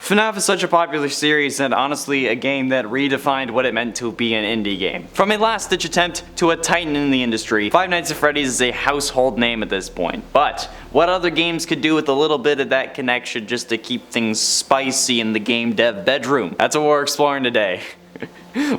FNAF is such a popular series and honestly a game that redefined what it meant to be an indie game. From a last-ditch attempt to a titan in the industry, Five Nights at Freddy's is a household name at this point. But what other games could do with a little bit of that connection just to keep things spicy in the game dev bedroom? That's what we're exploring today.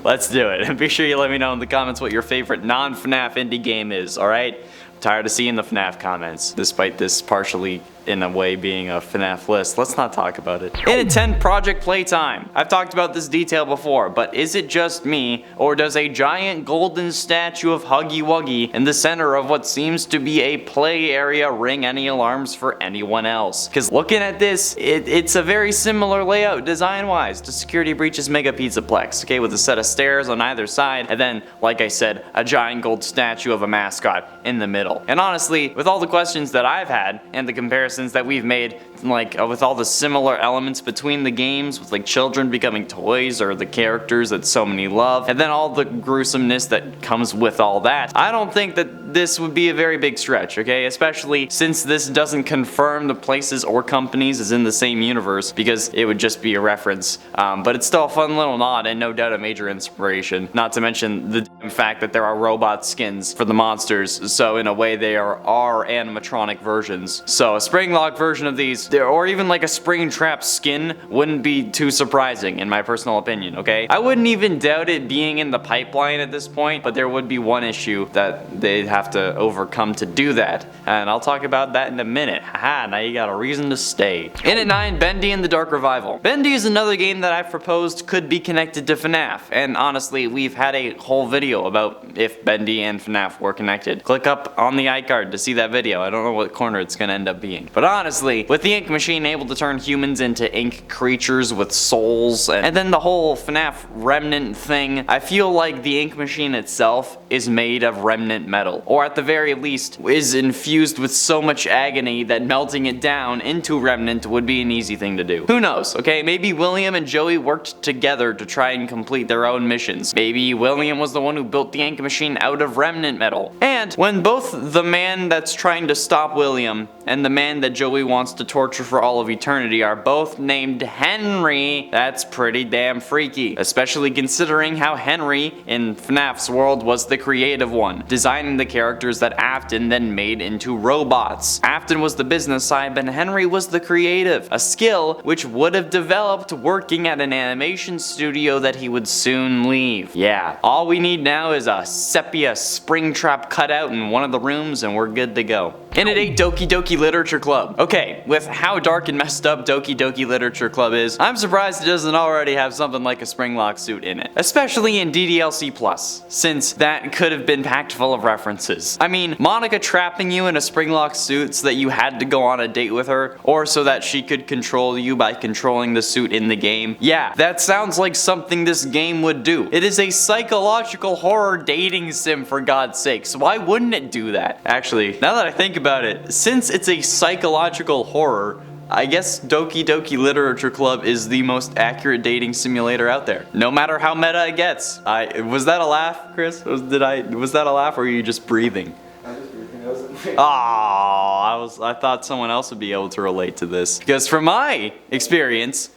Let's do it. And be sure you let me know in the comments what your favorite non-FNAF indie game is, alright? I'm tired of seeing the FNAF comments, despite this partially in a way being a FNAF list. Let's not talk about it. In a 10 Project Playtime. I've talked about this detail before, but is it just me, or does a giant golden statue of Huggy Wuggy in the center of what seems to be a play area ring any alarms for anyone else? Because looking at this, it's a very similar layout design-wise to Security Breach's Mega Pizzaplex, okay, with a set of stairs on either side, and then, like I said, a giant gold statue of a mascot in the middle. And honestly, with all the questions that I've had, and the comparisons that we've made, like with all the similar elements between the games, with like children becoming toys or the characters that so many love, and then all the gruesomeness that comes with all that, I don't think that this would be a very big stretch, okay? Especially since this doesn't confirm the places or companies as in the same universe, because it would just be a reference. But it's still a fun little nod and no doubt a major inspiration. Not to mention the fact that there are robot skins for the monsters, so in a way they are animatronic versions. So a springlock version of these, or even like a springtrap skin, wouldn't be too surprising in my personal opinion, okay? I wouldn't even doubt it being in the pipeline at this point, but there would be one issue that they'd have to overcome to do that, and I'll talk about that in a minute. Haha, now you got a reason to stay. In at 9, Bendy and the Dark Revival. Bendy is another game that I've proposed could be connected to FNAF, and honestly, we've had a whole video about if Bendy and FNAF were connected. Click up on the iCard to see that video. I don't know what corner it's gonna end up being. But honestly, with the ink machine able to turn humans into ink creatures with souls, and then the whole FNAF remnant thing, I feel like the ink machine itself is made of remnant metal, or at the very least is infused with so much agony that melting it down into remnant would be an easy thing to do. Who knows, okay? Maybe William and Joey worked together to try and complete their own missions. Maybe William was the one who built the ink machine out of remnant metal. And when both the man that's trying to stop William and the man that Joey wants to torture for all of eternity are both named Henry, that's pretty damn freaky. Especially considering how Henry, in FNAF's world, was the creative one, designing the characters that Afton then made into robots. Afton was the business side, but Henry was the creative, a skill which would have developed working at an animation studio that he would soon leave. Yeah, all we need now is a sepia springtrap cutout in one of the rooms and we're good to go. In at 8, Doki Doki Literature Club. Okay, with how dark and messed up Doki Doki Literature Club is, I'm surprised it doesn't already have something like a Springlock suit in it. Especially in ddlc+, since that could have been packed full of references. I mean, Monica trapping you in a Springlock suit so that you had to go on a date with her, or so that she could control you by controlling the suit in the game. Yeah, that sounds like something this game would do. It is a psychological horror dating sim, for God's sakes. Why wouldn't it do that? Actually, now that I think about it, since it's a psychological horror, I guess Doki Doki Literature Club is the most accurate dating simulator out there. No matter how meta it gets. Was that a laugh, Chris? Was that a laugh, or were you just breathing? I was breathing. I wasn't. I thought someone else would be able to relate to this. Because from my experience,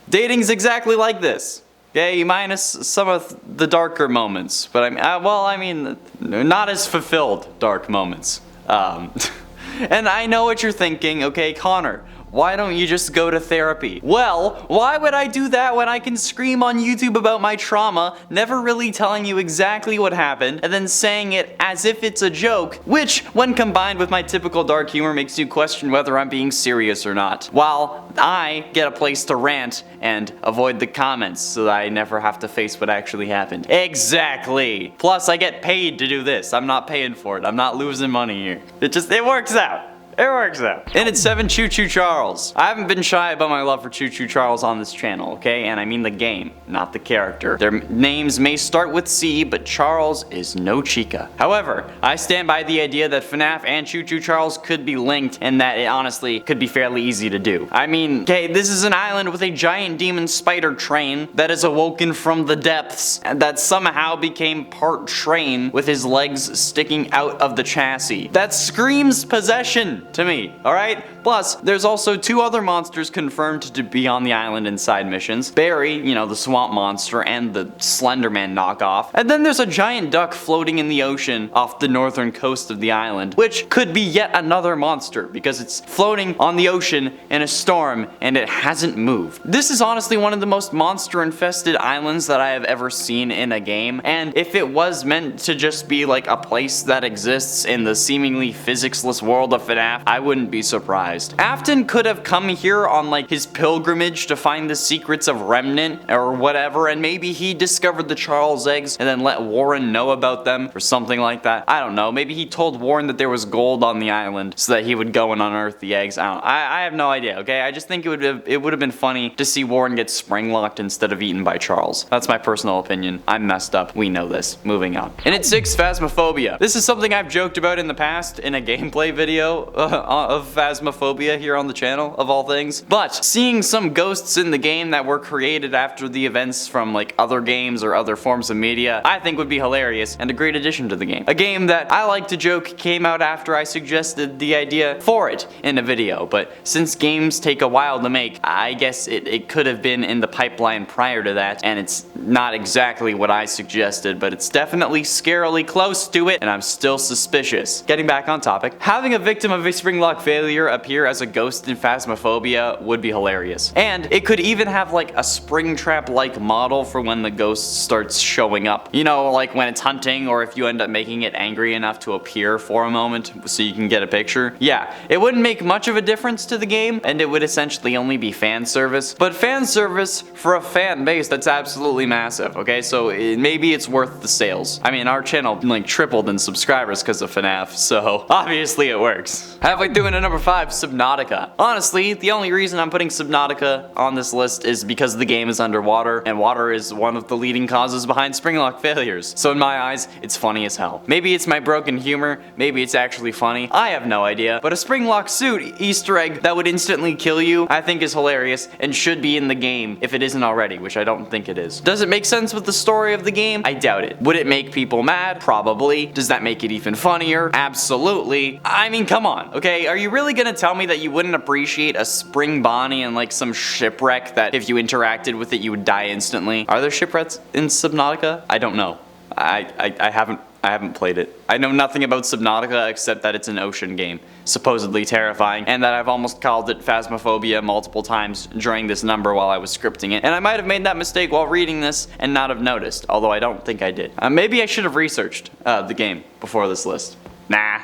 dating's exactly like this. Okay, minus some of the darker moments, but I mean, not as fulfilled dark moments. And I know what you're thinking, okay, Connor, why don't you just go to therapy? Well, why would I do that when I can scream on YouTube about my trauma, never really telling you exactly what happened, and then saying it as if it's a joke, which, when combined with my typical dark humor, makes you question whether I'm being serious or not. While I get a place to rant and avoid the comments so that I never have to face what actually happened. Exactly! Plus, I get paid to do this. I'm not paying for it. I'm not losing money here. It works out. It works out. And it's 7, Choo Choo Charles. I haven't been shy about my love for Choo Choo Charles on this channel, okay? And I mean the game, not the character. Their names may start with C, but Charles is no chica. However, I stand by the idea that FNAF and Choo Choo Charles could be linked, and that it honestly could be fairly easy to do. I mean, okay, this is an island with a giant demon spider train that is awoken from the depths, and that somehow became part train with his legs sticking out of the chassis. That screams possession. to me, alright? Plus, there's also 2 other monsters confirmed to be on the island in side missions. Barry, you know, the swamp monster, and the Slenderman knockoff. And then there's a giant duck floating in the ocean off the northern coast of the island, which could be yet another monster because it's floating on the ocean in a storm and it hasn't moved. This is honestly one of the most monster-infested islands that I have ever seen in a game, and if it was meant to just be like a place that exists in the seemingly physics-less world of FNAF, I wouldn't be surprised. Afton could have come here on like his pilgrimage to find the secrets of Remnant or whatever, and maybe he discovered the Charles eggs and then let Warren know about them or something like that. I don't know. Maybe he told Warren that there was gold on the island so that he would go and unearth the eggs. I have no idea, okay? I just think it would have been funny to see Warren get springlocked instead of eaten by Charles. That's my personal opinion. I'm messed up. We know this. Moving on. And at 6, Phasmophobia. This is something I've joked about in the past in a gameplay video of Phasmophobia here on the channel, of all things. But seeing some ghosts in the game that were created after the events from like other games or other forms of media, I think would be hilarious and a great addition to the game. A game that I like to joke came out after I suggested the idea for it in a video, but since games take a while to make, I guess it could have been in the pipeline prior to that, and it's not exactly what I suggested, but it's definitely scarily close to it, and I'm still suspicious. Getting back on topic, having a victim of a springlock failure appear as a ghost in Phasmophobia would be hilarious. And it could even have like a springtrap-like model for when the ghost starts showing up. You know, like when it's hunting, or if you end up making it angry enough to appear for a moment so you can get a picture. Yeah, it wouldn't make much of a difference to the game, and it would essentially only be fan service. But fan service for a fan base that's absolutely massive, okay? So maybe it's worth the sales. I mean, our channel like tripled in subscribers because of FNAF, so obviously it works. Halfway through into number 5, Subnautica. Honestly, the only reason I'm putting Subnautica on this list is because the game is underwater, and water is one of the leading causes behind springlock failures. So in my eyes, it's funny as hell. Maybe it's my broken humor, maybe it's actually funny, I have no idea, but a springlock suit Easter egg that would instantly kill you, I think is hilarious and should be in the game if it isn't already, which I don't think it is. Does it make sense with the story of the game? I doubt it. Would it make people mad? Probably. Does that make it even funnier? Absolutely. I mean, come on, okay? Are you really gonna tell me that you wouldn't appreciate a spring Bonnie in like some shipwreck that if you interacted with it you would die instantly? Are there shipwrecks in Subnautica? I don't know. I haven't played it. I know nothing about Subnautica except that it's an ocean game, supposedly terrifying, and that I've almost called it Phasmophobia multiple times during this number while I was scripting it. And I might have made that mistake while reading this and not have noticed, although I don't think I did. Maybe I should have researched the game before this list. Nah.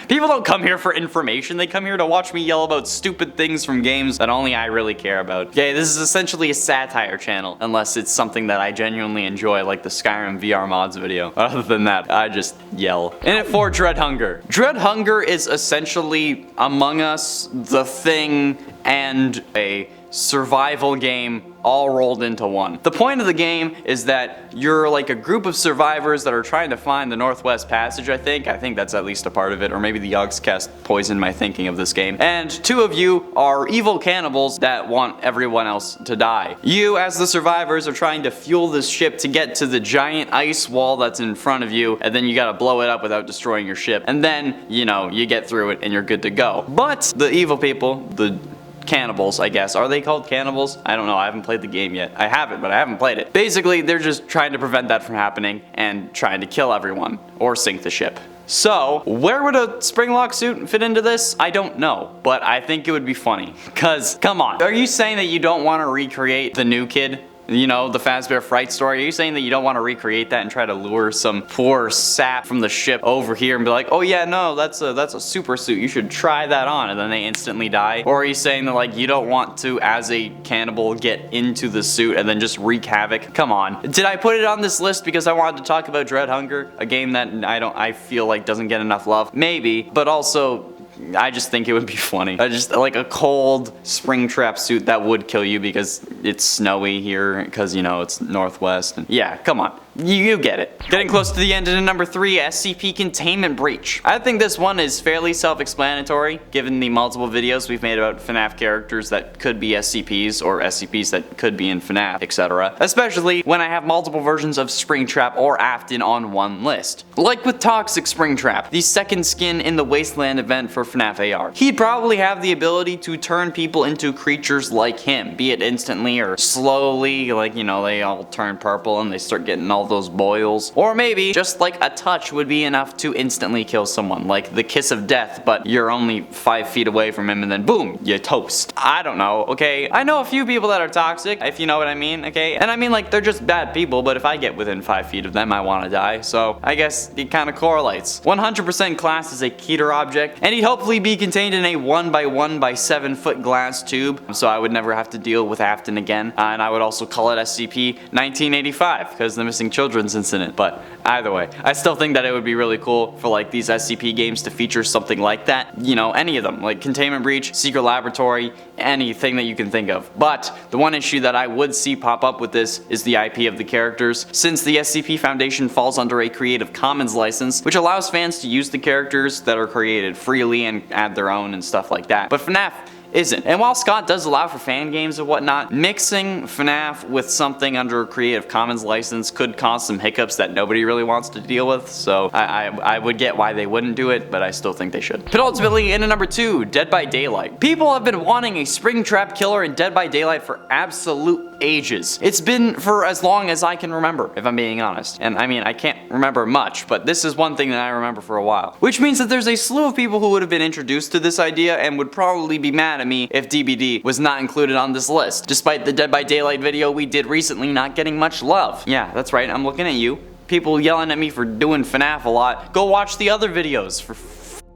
People don't come here for information, they come here to watch me yell about stupid things from games that only I really care about. Okay, this is essentially a satire channel, unless it's something that I genuinely enjoy, like the Skyrim VR mods video. Other than that, I just yell. And at 4, Dread Hunger. Dread Hunger is essentially Among Us, The Thing, and a survival game all rolled into one. The point of the game is that you're like a group of survivors that are trying to find the Northwest Passage, I think. I think that's at least a part of it, or maybe the Yogscast poisoned my thinking of this game. And 2 of you are evil cannibals that want everyone else to die. You, as the survivors, are trying to fuel this ship to get to the giant ice wall that's in front of you, and then you gotta blow it up without destroying your ship. And then, you know, you get through it and you're good to go. But the evil people, the cannibals, I guess. Are they called cannibals? I don't know. I haven't played the game yet. I have it, but I haven't played it. Basically, they're just trying to prevent that from happening and trying to kill everyone or sink the ship. So, where would a springlock suit fit into this? I don't know, but I think it would be funny. Cause, come on. Are you saying that you don't want to recreate the new kid? You know, the Fazbear Fright story? Are you saying that you don't want to recreate that and try to lure some poor sap from the ship over here and be like, oh yeah, no, that's a super suit, you should try that on, and then they instantly die? Or are you saying that like you don't want to, as a cannibal, get into the suit and then just wreak havoc? Come on. Did I put it on this list because I wanted to talk about Dread Hunger? A game that I feel like doesn't get enough love? Maybe, but also I just think it would be funny. Just like a cold springtrap suit that would kill you because it's snowy here, because, you know, it's Northwest. And yeah, come on. You get it. Getting close to the end into number 3, SCP Containment Breach. I think this one is fairly self-explanatory, given the multiple videos we've made about FNAF characters that could be SCPs, or SCPs that could be in FNAF, etc. Especially when I have multiple versions of Springtrap or Afton on one list. Like with Toxic Springtrap, the second skin in the Wasteland event for FNAF AR. He'd probably have the ability to turn people into creatures like him, be it instantly or slowly, like, you know, they all turn purple and they start getting all those boils. Or maybe just like a touch would be enough to instantly kill someone, like the kiss of death, but you're only 5 feet away from him and then boom, you toast. I don't know, okay? I know a few people that are toxic, if you know what I mean, okay? And I mean, like, they're just bad people, but if I get within 5 feet of them, I want to die, so I guess it kind of correlates. 100% class is a Keter object, and he'd hopefully be contained in a 1 by 1 by 7 foot glass tube, so I would never have to deal with Afton again, and I would also call it SCP-1985, because the missing children's incident, but either way, I still think that it would be really cool for like these SCP games to feature something like that, you know, any of them, like Containment Breach, Secret Laboratory, anything that you can think of. But the one issue that I would see pop up with this is the IP of the characters, since the SCP Foundation falls under a Creative Commons license, which allows fans to use the characters that are created freely and add their own and stuff like that. But FNAF isn't. And while Scott does allow for fan games and whatnot, mixing FNAF with something under a Creative Commons license could cause some hiccups that nobody really wants to deal with, so I would get why they wouldn't do it, but I still think they should. But ultimately, into number 2, Dead by Daylight. People have been wanting a Springtrap killer in Dead by Daylight for absolute ages. It's been for as long as I can remember, if I'm being honest. And I mean, I can't remember much, but this is one thing that I remember for a while. Which means that there's a slew of people who would have been introduced to this idea and would probably be mad at me if DBD was not included on this list, despite the Dead by Daylight video we did recently not getting much love. Yeah, that's right, I'm looking at you. People yelling at me for doing FNAF a lot. Go watch the other videos for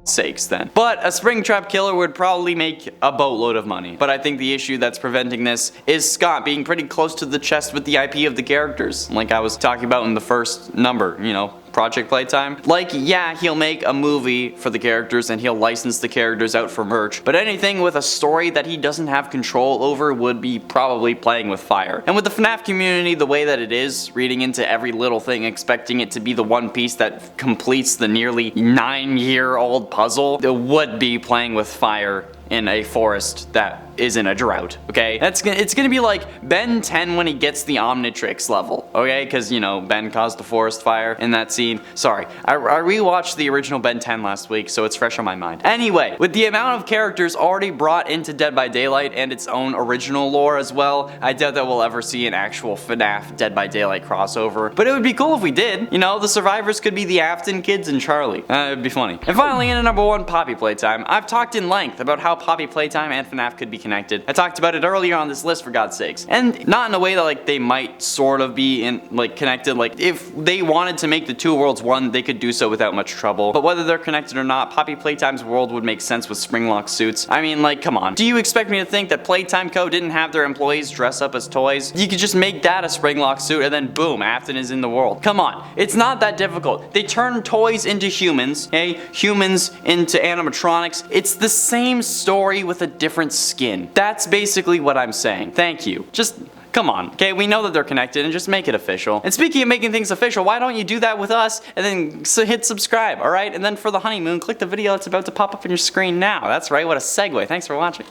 sakes then. But a Springtrap killer would probably make a boatload of money. But I think the issue that's preventing this is Scott being pretty close to the chest with the IP of the characters, like I was talking about in the first number, you know, Project Playtime. Like, yeah, he'll make a movie for the characters and he'll license the characters out for merch, but anything with a story that he doesn't have control over would be probably playing with fire. And with the FNAF community the way that it is, reading into every little thing expecting it to be the one piece that completes the nearly 9-year-old puzzle, it would be playing with fire in a forest that is in a drought, okay? It's gonna be like Ben 10 when he gets the Omnitrix level, okay? Because, you know, Ben caused the forest fire in that scene. Sorry, I rewatched the original Ben 10 last week, so it's fresh on my mind. Anyway, with the amount of characters already brought into Dead by Daylight and its own original lore as well, I doubt that we'll ever see an actual FNAF Dead by Daylight crossover. But it would be cool if we did. You know, the survivors could be the Afton kids and Charlie. It'd be funny. And finally, in number 1, Poppy Playtime. I've talked in length about how Poppy Playtime and FNAF could be connected. I talked about it earlier on this list, for God's sakes. And not in a way that like they might sort of be connected. Like if they wanted to make the two worlds one, they could do so without much trouble. But whether they're connected or not, Poppy Playtime's world would make sense with Springlock suits. I mean, like, come on. Do you expect me to think that Playtime Co. didn't have their employees dress up as toys? You could just make that a Springlock suit and then boom, Afton is in the world. Come on. It's not that difficult. They turn toys into humans, okay? Humans into animatronics. It's the same story with a different skin. That's basically what I'm saying. Thank you. Just come on, okay? We know that they're connected and just make it official. And speaking of making things official, why don't you do that with us and then hit subscribe, alright? And then for the honeymoon, click the video that's about to pop up on your screen now. That's right, what a segue. Thanks for watching.